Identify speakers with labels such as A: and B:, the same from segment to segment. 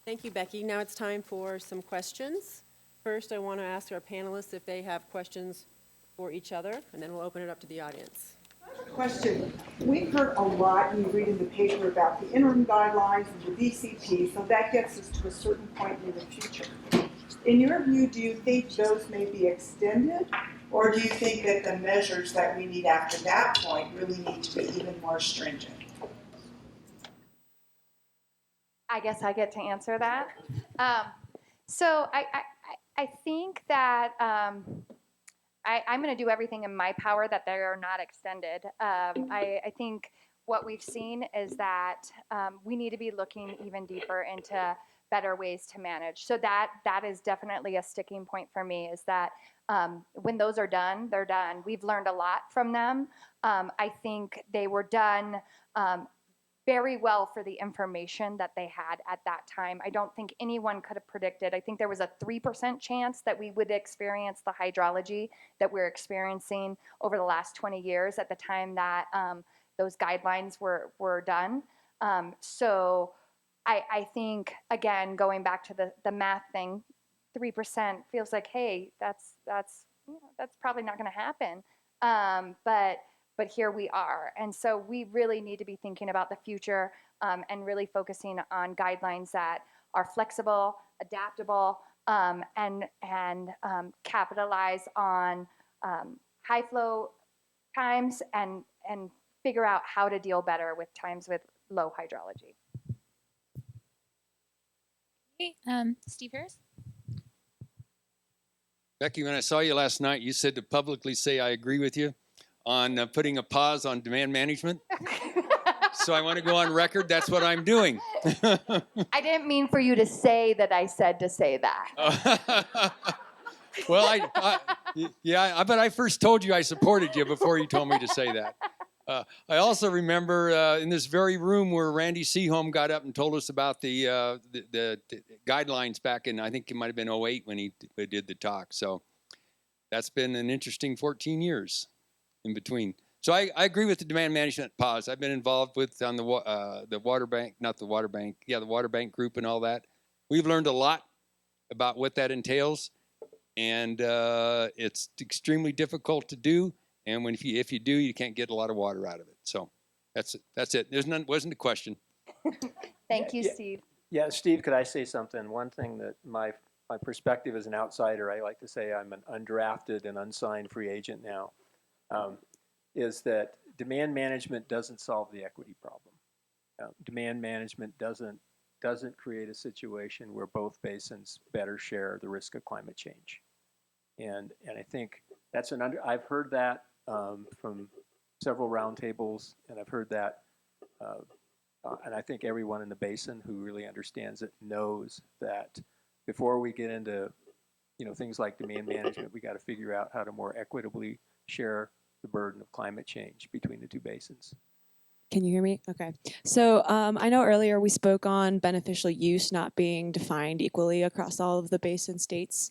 A: Thank you, Becky. Now it's time for some questions. First, I want to ask our panelists if they have questions for each other, and then we'll open it up to the audience.
B: Question. We've heard a lot, and you read in the paper about the interim guidelines and the VCP, so that gets us to a certain point in the future. In your view, do you think those may be extended, or do you think that the measures that we need after that point really need to be even more stringent?
C: I guess I get to answer that. So I think that I'm going to do everything in my power that they are not extended. I think what we've seen is that we need to be looking even deeper into better ways to manage. So that is definitely a sticking point for me, is that when those are done, they're done. We've learned a lot from them. I think they were done very well for the information that they had at that time. I don't think anyone could have predicted. I think there was a 3% chance that we would experience the hydrology that we're experiencing over the last 20 years at the time that those guidelines were done. So I think, again, going back to the math thing, 3% feels like, hey, that's probably not going to happen. But here we are. And so we really need to be thinking about the future and really focusing on guidelines that are flexible, adaptable, and capitalize on high flow times and figure out how to deal better with times with low hydrology.
D: Okay, Steve Harris.
E: Becky, when I saw you last night, you said to publicly say I agree with you on putting a pause on demand management. So I want to go on record. That's what I'm doing.
C: I didn't mean for you to say that I said to say that.
E: Well, but I first told you I supported you before you told me to say that. I also remember in this very room where Randy Seaholm got up and told us about the guidelines back in, I think it might have been 2008 when he did the talk. So that's been an interesting 14 years in between. So I agree with the demand management pause. I've been involved with on the water bank, the water bank group and all that. We've learned a lot about what that entails, and it's extremely difficult to do. And if you do, you can't get a lot of water out of it. So that's it. Wasn't a question.
C: Thank you, Steve.
F: Yeah, Steve, could I say something? One thing that my perspective as an outsider, I like to say I'm an undrafted and unsigned free agent now, is that demand management doesn't solve the equity problem. Demand management doesn't create a situation where both basins better share the risk of climate change. And I think that's I've heard that from several roundtables, and I've heard that, and I think everyone in the basin who really understands it knows that before we get into things like demand management, we got to figure out how to more equitably share the burden of climate change between the two basins.
G: Can you hear me? Okay. So I know earlier we spoke on beneficial use not being defined equally across all of the basin states.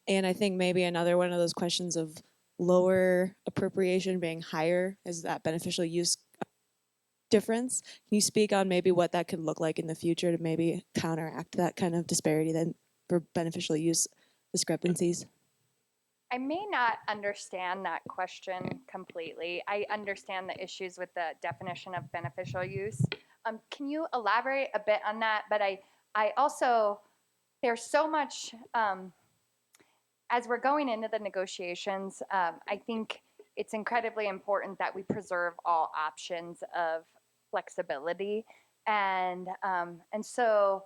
G: And I think maybe another one of those questions of lower appropriation being higher is that beneficial use difference. Can you speak on maybe what that could look like in the future to maybe counteract that kind of disparity then for beneficial use discrepancies?
C: I may not understand that question completely. I understand the issues with the definition of beneficial use. Can you elaborate a bit on that? But I also, there's so much, as we're going into the negotiations, I think it's incredibly important that we preserve all options of flexibility. And so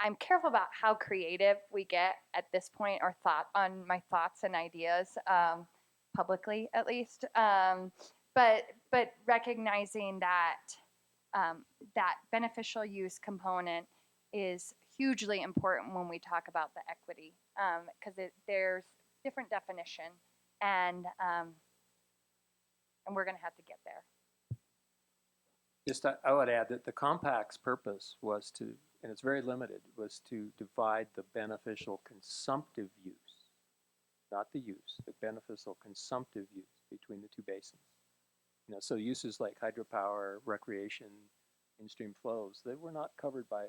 C: I'm careful about how creative we get at this point, or on my thoughts and ideas, publicly at least. But recognizing that that beneficial use component is hugely important when we talk about the equity, because there's different definition, and we're going to have to get there.
F: Just I would add that the compact's purpose was to, and it's very limited, was to divide the beneficial consumptive use, not the use, the beneficial consumptive use between the two basins. So uses like hydropower, recreation, in-stream flows, they were not covered by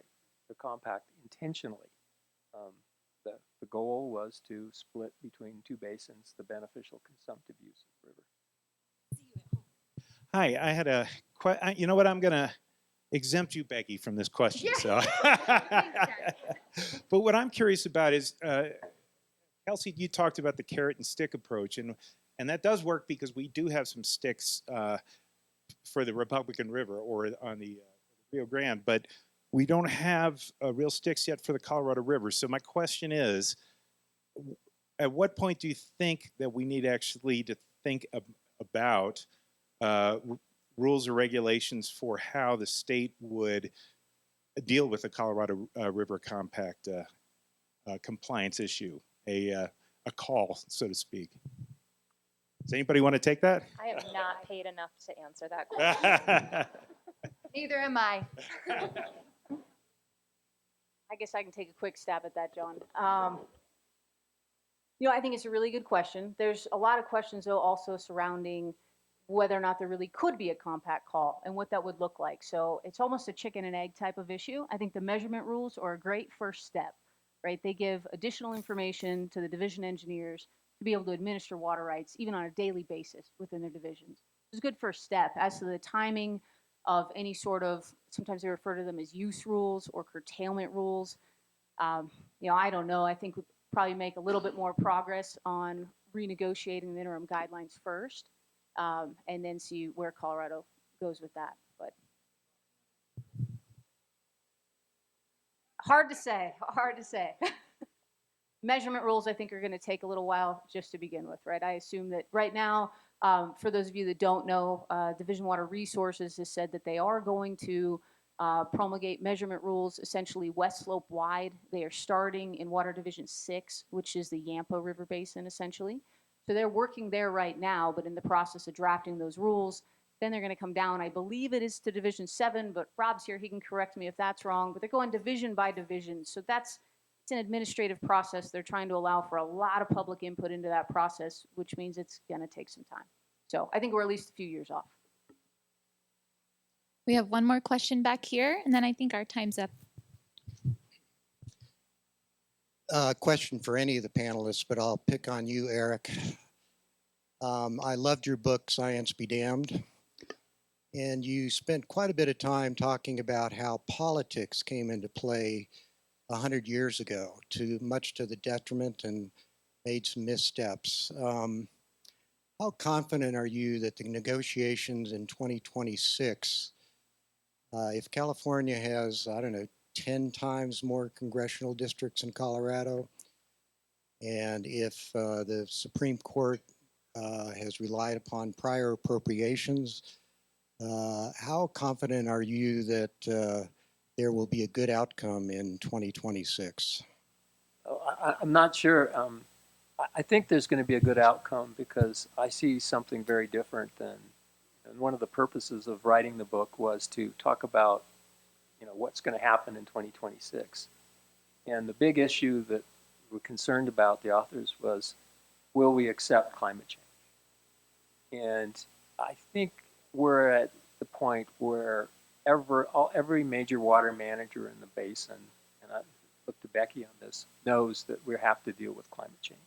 F: the compact intentionally. The goal was to split between two basins the beneficial consumptive use of the river.
H: Hi, I had a you know what? I'm going to exempt you, Becky, from this question. So, but what I'm curious about is, Kelsey, you talked about the carrot and stick approach, and that does work because we do have some sticks for the Republican River or on the Rio Grande, but we don't have real sticks yet for the Colorado River. So my question is, at what point do you think that we need actually to think about rules or regulations for how the state would deal with the Colorado River Compact compliance issue, a call, so to speak? Does anybody want to take that?
I: I am not paid enough to answer that question.
C: Neither am I.
J: I guess I can take a quick stab at that, John. I think it's a really good question. There's a lot of questions, though, also surrounding whether or not there really could be a compact call and what that would look like. So it's almost a chicken and egg type of issue. I think the measurement rules are a great first step, right? They give additional information to the division engineers to be able to administer water rights, even on a daily basis within their divisions. It's a good first step. As to the timing of any sort of, sometimes they refer to them as use rules or curtailment rules. I don't know. I think we'd probably make a little bit more progress on renegotiating the interim guidelines first, and then see where Colorado goes with that. But hard to say. Measurement rules, I think, are going to take a little while just to begin with, right? I assume that right now, for those of you that don't know, Division Water Resources has said that they are going to promulgate measurement rules essentially west slope wide. They are starting in Water Division 6, which is the Yampa River Basin, essentially. So they're working there right now, but in the process of drafting those rules, then they're going to come down. I believe it is to Division 7, but Rob's here. He can correct me if that's wrong. But they're going division by division. So it's an administrative process. They're trying to allow for a lot of public input into that process, which means it's going to take some time. So I think we're at least a few years off.
D: We have one more question back here, and then I think our time's up.
K: Question for any of the panelists, but I'll pick on you, Eric. I loved your book, Science Be Damned. And you spent quite a bit of time talking about how politics came into play 100 years ago, much to the detriment, and made some missteps. How confident are you that the negotiations in 2026, if California has, 10 times more congressional districts in Colorado, and if the Supreme Court has relied upon prior appropriations, how confident are you that there will be a good outcome in 2026?
F: I'm not sure. I think there's going to be a good outcome because I see something very different than, and one of the purposes of writing the book was to talk about, what's going to happen in 2026. And the big issue that we're concerned about, the authors, was, will we accept climate change? And I think we're at the point where every major water manager in the basin, and I look to Becky on this, knows that we have to deal with climate change.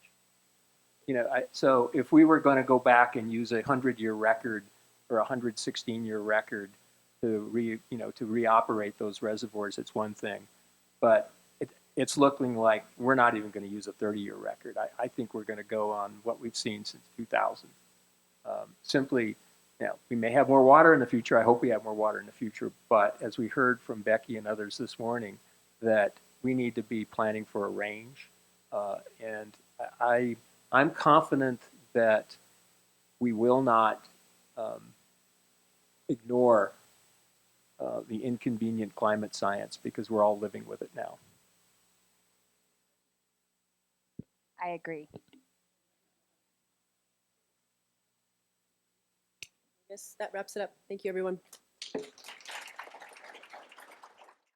F: So if we were going to go back and use a 100-year record or a 116-year record to reoperate those reservoirs, it's one thing, but it's looking like we're not even going to use a 30-year record. I think we're going to go on what we've seen since 2000. Simply, we may have more water in the future. I hope we have more water in the future. But as we heard from Becky and others this morning, that we need to be planning for a range. And I'm confident that we will not ignore the inconvenient climate science because we're all living with it now.
I: I agree.
A: Yes, that wraps it up. Thank you, everyone.